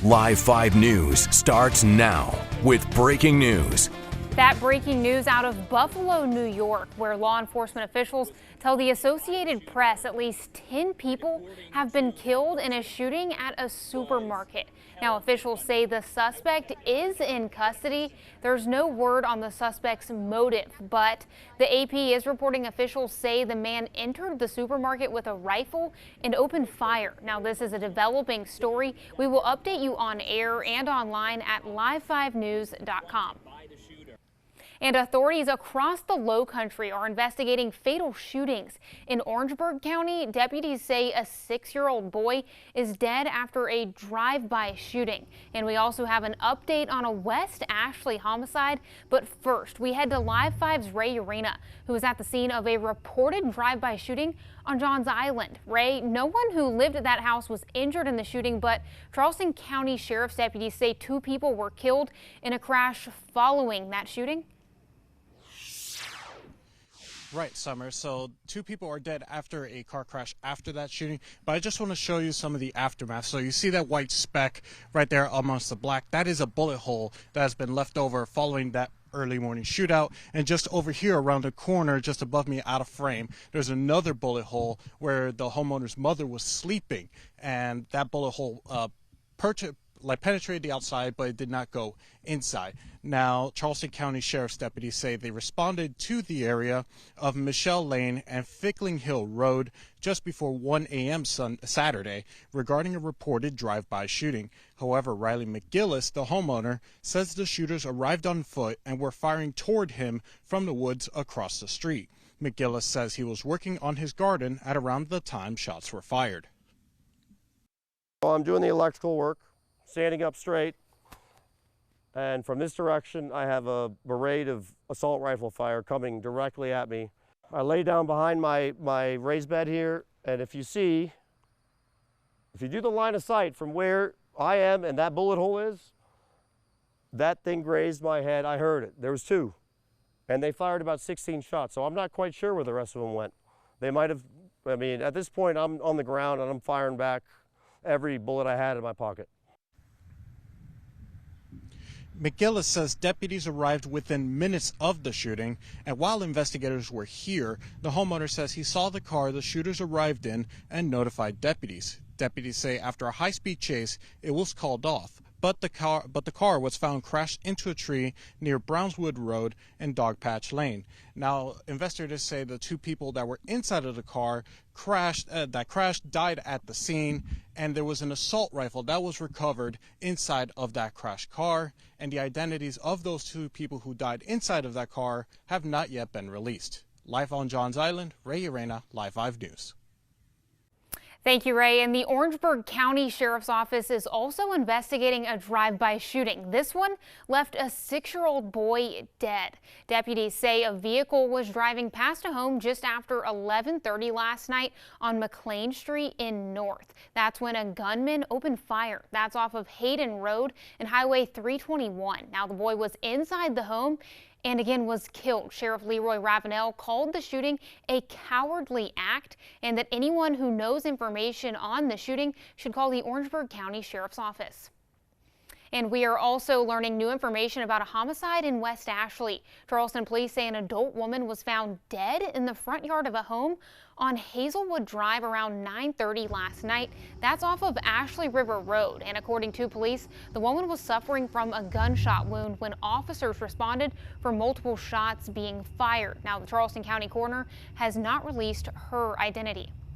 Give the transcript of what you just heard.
Live 5 News starts now with breaking news. That breaking news out of Buffalo, New York, where law enforcement officials tell the Associated Press at least 10 people have been killed in a shooting at a supermarket. Now, officials say the suspect is in custody. There's no word on the suspect's motive, but the AP is reporting officials say the man entered the supermarket with a rifle and opened fire. Now, this is a developing story. We will update you on air and online at live5news.com. And authorities across the Lowcountry are investigating fatal shootings. In Orangeburg County, deputies say a 6-year-old boy is dead after a drive-by shooting. And we also have an update on a West Ashley homicide. But first, we head to Live 5's Ray Arena, who was at the scene of a reported drive-by shooting on Johns Island. Ray, no one who lived at that house was injured in the shooting, but Charleston County Sheriff's deputies say 2 people were killed in a crash following that shooting. Right, Summer. So 2 people are dead after a car crash after that shooting. But I just want to show you some of the aftermath. So you see that white speck right there amongst the black. That is a bullet hole that has been left over following that early morning shootout. And just over here around the corner, just above me out of frame, there's another bullet hole where the homeowner's mother was sleeping. And that bullet hole penetrated the outside, but it did not go inside. Now, Charleston County Sheriff's deputies say they responded to the area of Michelle Lane and Fickling Hill Road just before 1 a.m. Saturday regarding a reported drive-by shooting. However, Riley McGillis, the homeowner, says the shooters arrived on foot and were firing toward him from the woods across the street. McGillis says he was working on his garden at around the time shots were fired. Well, I'm doing the electrical work, standing up straight, and from this direction I have a barrage of assault rifle fire coming directly at me. I lay down behind my raised bed here, and if you do the line of sight from where I am and that bullet hole is, that thing grazed my head. I heard it. There was 2, and they fired about 16 shots, so I'm not quite sure where the rest of them went. They might have, I mean, at this point I'm on the ground and I'm firing back every bullet I had in my pocket. McGillis says deputies arrived within minutes of the shooting, and while investigators were here, the homeowner says he saw the car the shooters arrived in and notified deputies. Deputies say after a high-speed chase, it was called off, but the car was found crashed into a tree near Brownswood Road and Dogpatch Lane. Now, investigators say the 2 people that were inside of the car crashed died at the scene, and there was an assault rifle that was recovered inside of that crashed car, and the identities of those 2 people who died inside of that car have not yet been released. Live on Johns Island, Ray Arena, Live 5 News. Thank you, Ray. And the Orangeburg County Sheriff's Office is also investigating a drive-by shooting. This one left a 6-year-old boy dead. Deputies say a vehicle was driving past a home just after 11:30 last night on McLean Street in North. That's when a gunman opened fire. That's off of Hayden Road and Highway 321. Now, the boy was inside the home and again was killed. Sheriff Leroy Ravenel called the shooting a cowardly act and that anyone who knows information on the shooting should call the Orangeburg County Sheriff's Office. And we are also learning new information about a homicide in West Ashley. Charleston police say an adult woman was found dead in the front yard of a home on Hazelwood Drive around 9:30 last night. That's off of Ashley River Road. And according to police, the woman was suffering from a gunshot wound when officers responded for multiple shots being fired. Now, the Charleston County coroner has not released her identity.